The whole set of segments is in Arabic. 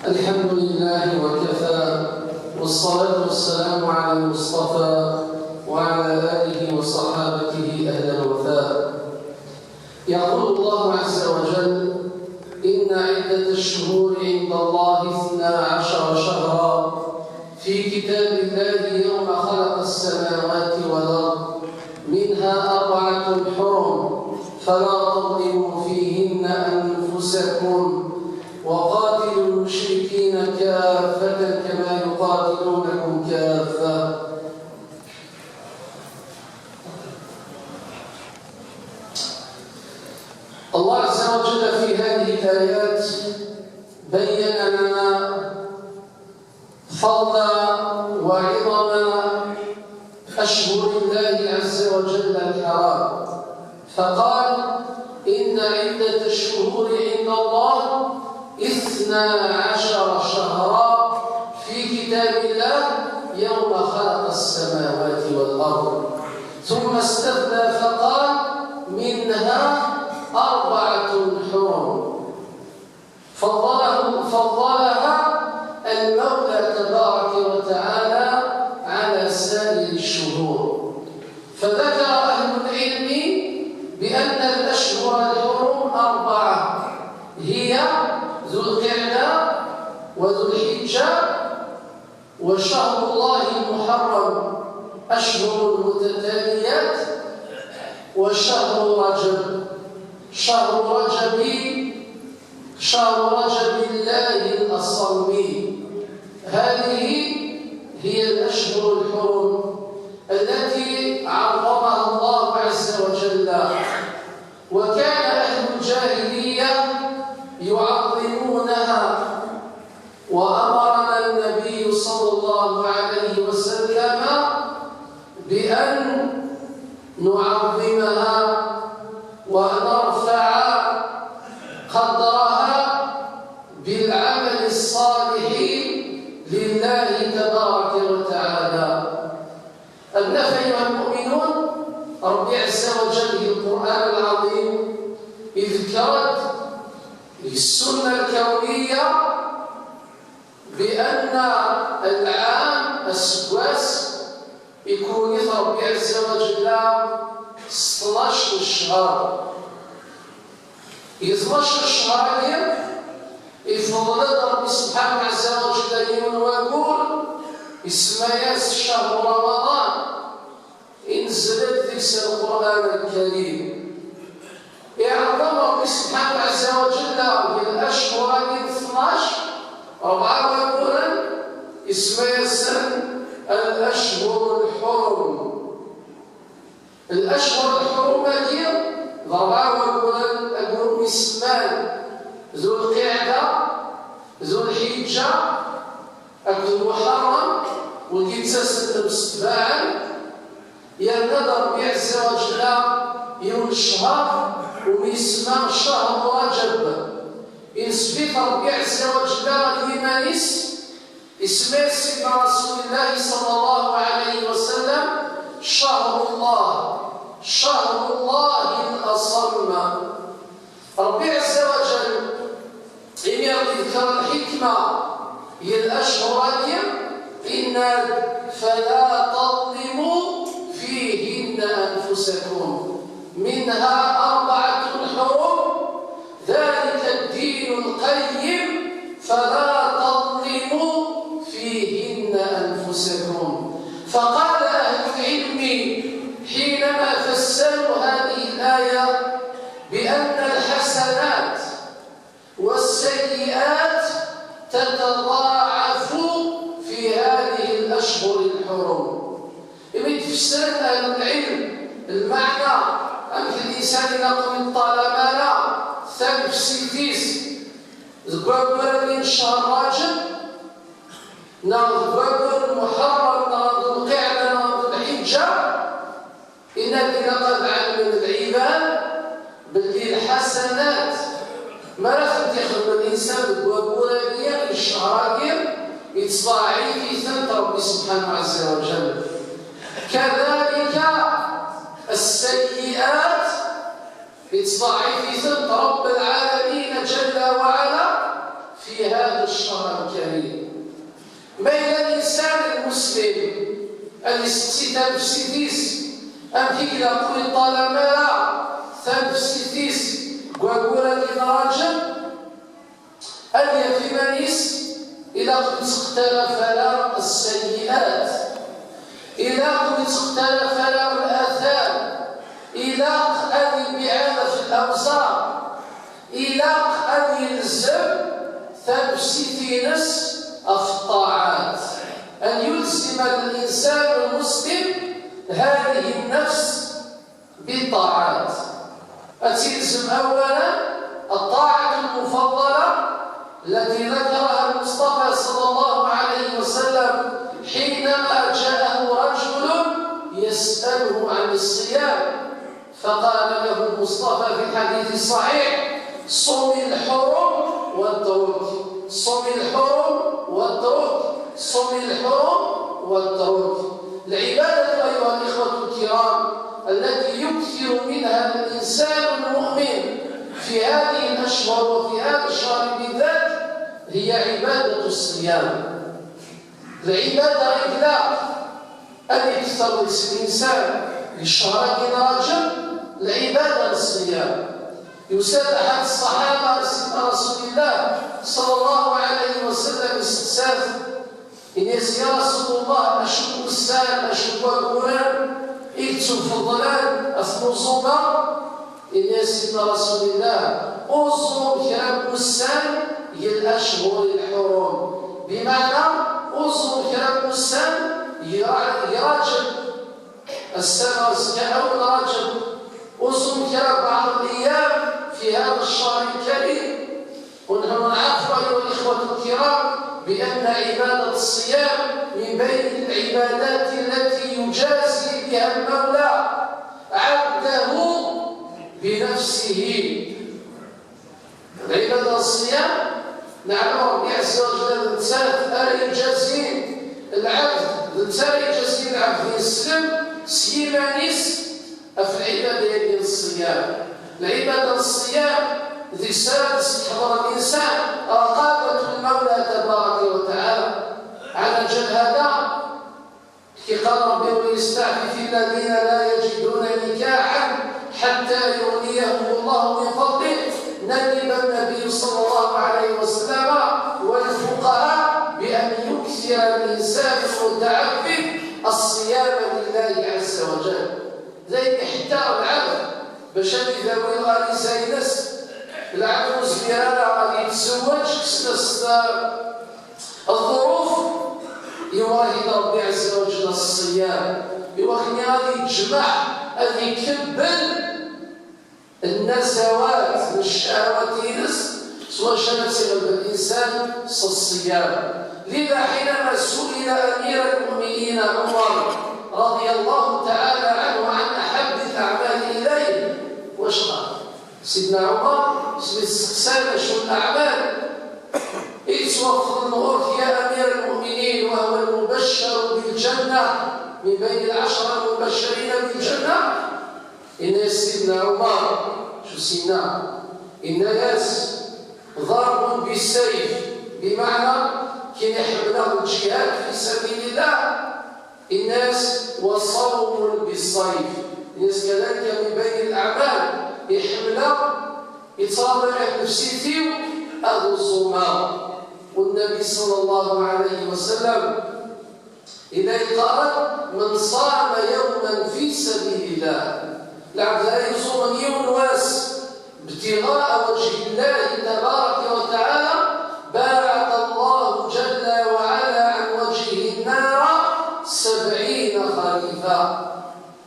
الحمد لله وكفى، والصلاة والسلام على المصطفى وعلى آله وصحابته أهل الوفاء. يقول الله عز وجل: إن عدة الشهور عند الله 12 شهرا في كتاب الله يوم خلق السماوات والأرض منها 4 حرم فلا تظلموا فيهن أنفسكم وقاتلوا المشركين كافة كما يقاتلونكم كافة. الله عز وجل في هذه الآيات بين لنا فضل وعظم أشهر الله عز وجل الحرام، فقال: إن عدة الشهور عند الله 12 شهرا في كتاب الله يوم خلق السماوات والأرض، ثم استثنى فقال: منها 4 حرم فضلها المولى تبارك وتعالى على سائر الشهور. فذكر أهل العلم بأن الأشهر الحرم 4 هي ذو القعدة وذو الحجة وشهر الله المحرم أشهر متتاليات، وشهر رجب شهر رجب الله الأصمي. هذه هي الأشهر الحرم التي عظمها الله عز وجل، وكان أهل الجاهلية يعظمونها، وأمرنا النبي صلى الله عليه وسلم بأن نعظمها ونرفع قدرها بالعمل الصالح لله تبارك وتعالى. أبناء أيها المؤمنون، ربي عز وجل في القرآن العظيم ذكرت السنة الكونية بأن العام السواس يكون ربي عز وجل 16 شهر. 12 شهر يفضل ربي سبحانه عز وجل ويقول: اسمياس شهر رمضان انزلت ذكر القرآن الكريم. يعظم ربي سبحانه عز وجل في الأشهر 12 4 يقول اسمياس الأشهر الحرم. الأشهر الحرم هي 4 يقول اسمان: ذو القعدة، ذو الحجة، المحرم، والكتساس بالسباع. ينظر ربي عز وجل يوم الشهر ويسمى شهر رجب. ينسبط ربي عز وجل لمن اسمه سيدنا رسول الله صلى الله عليه وسلم شهر الله الأصم. ربي عز وجل يذكر الحكمة هي الأشهر إن فلا تظلموا فيهن أنفسكم منها 4 حرم ذلك الدين القيم فلا تظلموا فيهن أنفسكم. فقال أهل العلم حينما فسروا هذه الآية بأن الحسنات والسيئات تتضاعف في هذه الأشهر الحرم. يتفسر أهل العلم المعنى أمثل الإنسان يقوم طالما لا ثالث سيتيس ذكر من شهر رجب ذكر المحرم ذو القعدة ذو الحجة. إن الذين قد علم العباد باللي الحسنات ما راه تاخذ الإنسان بقولانية الشهراء يتصاعي في ثمن ربي سبحانه عز وجل. كذلك السيئات يتصاعي في ثمن رب العالمين جل الستي تنفسيتيس أمكي كلا قوي الطالما تنفسيتيس وقولا لنا راجل أن في منيس إذا قلت اختلف لا السيئات إذا قلت اختلف لا الآثام إذا أن البعاد في الأوزار إذا أن يلزم تنفسيتينس الطاعات أن يلزم الإنسان المسلم هذه النفس بالطاعات أتلزم أولا الطاعة المفضلة التي ذكرها المصطفى صلى الله عليه وسلم حينما جاءه رجل يسأله عن الصيام فقال له المصطفى في الحديث الصحيح صم الحرم واترك صم الحرم واترك صم الحرم واترك. العبادة أيها الإخوة الكرام التي يكثر منها الإنسان المؤمن في هذه الأشهر وفي هذا الشهر بالذات هي عبادة الصيام. العبادة إطلاق أن يكثر الإنسان للشهرين راجل العبادة الصيام. يسأل أحد الصحابة رسول الله صلى الله عليه وسلم استفسار إن يا رسول الله أشكو السام أشكو القرآن اكتب فضلان أفنصوبة إن يا رسول الله أصوم كرام السام هي الأشهر الحرم بمعنى أصوم كرام السام يراجل السنة أول راجل أصوم كرام بعض الأيام في هذا الشهر الكريم. ونحن نعرف أيها الإخوة الكرام بأن عبادة الصيام من بين العبادات التي يجازي بها المولى عبده بنفسه. عبادة الصيام نعلم ربي عز وجل الإنسان ألا يجازي العبد الإنسان يجازي العبد يسلم سيمانيس في العبادة ديال الصيام. العبادة الصيام ذي سادس حضر الإنسان رقابة المولى تبارك وتعالى. على جل هذا كي قال ربي وليستعفف الذين لا يجدون نكاحا حتى يغنيهم الله من فضله ندب النبي صلى الله عليه وسلم والفقهاء بأن يكثر الإنسان المتعبد الصيام لله عز وجل. ذلك احتار العبد باش إذا بغى يساينس العجوز ديالها غادي يتزوج كسنس الظروف يواهد ربي عز وجل الصيام يواخني غادي يتجمع غادي يكبل النزوات من الشهوات ينس سواء شانت الإنسان الصيام. لذا حينما سئل أمير المؤمنين عمر رضي الله تعالى عنه عن أحب الأعمال إليه واش قال؟ سيدنا عمر سأل شو الأعمال؟ اتوفر النور يا أمير المؤمنين وهو المبشر بالجنة من بين العشرة المبشرين بالجنة. إن سيدنا عمر شو سيدنا إن ناس ضرب بالسيف بمعنى كي يحمله الجهاد في سبيل الله. الناس وصوم بالصيف الناس كذلك من بين الأعمال يحمله يتصابر نفسيتي هذا الصوم. والنبي صلى الله عليه وسلم إذا قال من صام يوما في سبيل الله العبد لا يصوم يوم واس ابتغاء وجه الله تبارك وتعالى باعد الله جل وعلا عن وجهه النار 70 خريفا.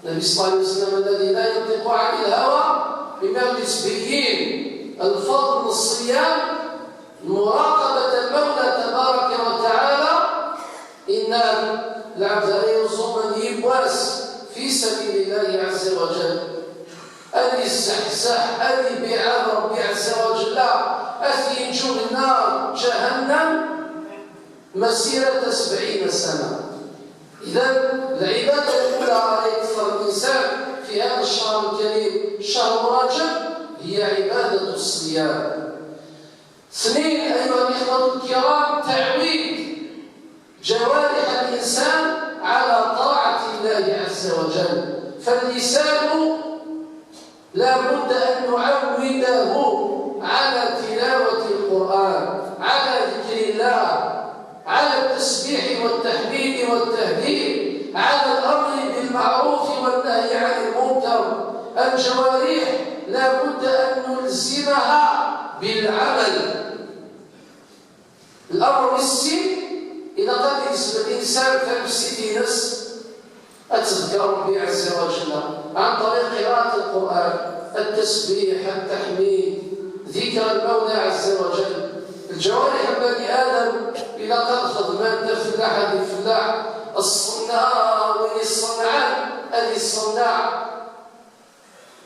النبي صلى الله عليه وسلم الذي لا ينطق عن الهوى بما يتبين الفضل الصيام مراقبة المولى تبارك وتعالى. إن العبد لا يصوم يبواس في سبيل الله عز وجل أن يستحسح أن يبيع ربي عز وجل أن ينجو النار جهنم مسيرة 70 سنة. إذا العبادة الأولى على يكثر الإنسان في هذا الشهر الكريم شهر رجب هي عبادة الصيام. اثنين أيها الإخوة الكرام تعويد جوارح الإنسان على طاعة عز وجل. فاللسان لا بد أن نعوده على تلاوة القرآن، على ذكر الله، على التسبيح والتحميد والتهليل، على الأمر بالمعروف والنهي عن المنكر. الجوارح لا بد أن نلزمها بالعمل. الأمر بالسن إذا قد الإنسان فمسيتي نفس أتذكر ربي عز وجل عن طريق قراءة القرآن، التسبيح، التحميد، ذكر المولى عز وجل. الجوارح بني آدم إذا قد خدمان فلاح هذه الفلاح، الصناع وين الصنعان هذه الصناع،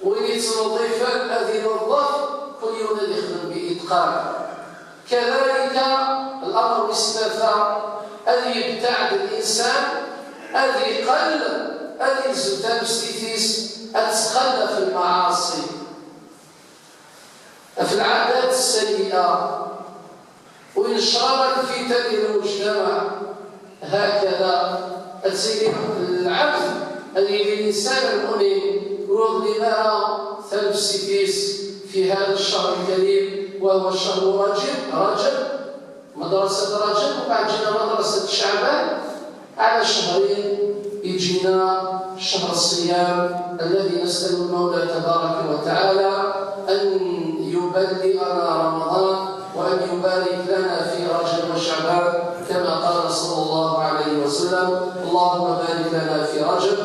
وين النظيفان هذه النظاف، كل يوم يخدم بإتقان. كذلك الأمر بالسلافة، أن يبتعد الإنسان، أن يقل، أن يزداد ستيتيس، أن تقل في المعاصي، في العادات السيئة، وينشرب الفتن المجتمع. هكذا العبد الذي الإنسان المؤمن يوض لنا ثلب ستيس في هذا الشهر الكريم، وهو شهر رجب، مدرسة رجب، وبعد جينا مدرسة شعبان. على شهرين يجينا شهر الصيام الذي نسأل المولى تبارك وتعالى أن يبلغنا رمضان، وأن يبارك لنا في رجب وشعبان كما قال صلى الله عليه وسلم: اللهم بارك لنا في رجب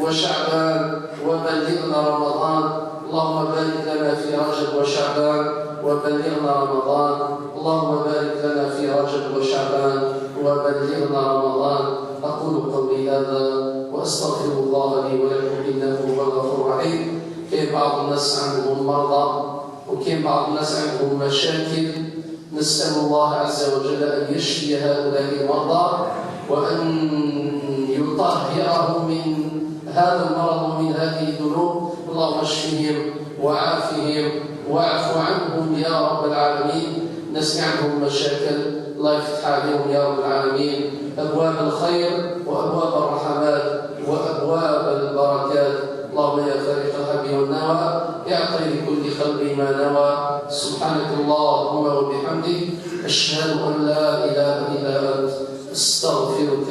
وشعبان وبلغنا رمضان. اللهم بارك لنا في رجب وشعبان وبلغنا رمضان. اللهم بارك لنا في رجب وشعبان وبلغنا رمضان. أقول قولي هذا وأستغفر الله لي ولكم إنه هو الغفور الرحيم. كاين بعض الناس عندهم مرضى، وكاين بعض الناس عندهم مشاكل. نسأل الله عز وجل أن يشفي هؤلاء المرضى، وأن يطهرهم من هذا المرض ومن هذه الذنوب. اللهم اشفهم وعافهم واعف عنهم يا رب العالمين. الناس عندهم مشاكل، الله يفتح عليهم يا رب العالمين أبواب الخير وأبواب الرحمات وأبواب البركات. اللهم يا فارق الحب والنوى اعطي لكل قلب ما نوى. سبحانك اللهم وبحمدك أشهد أن لا إله إلا أنت أستغفرك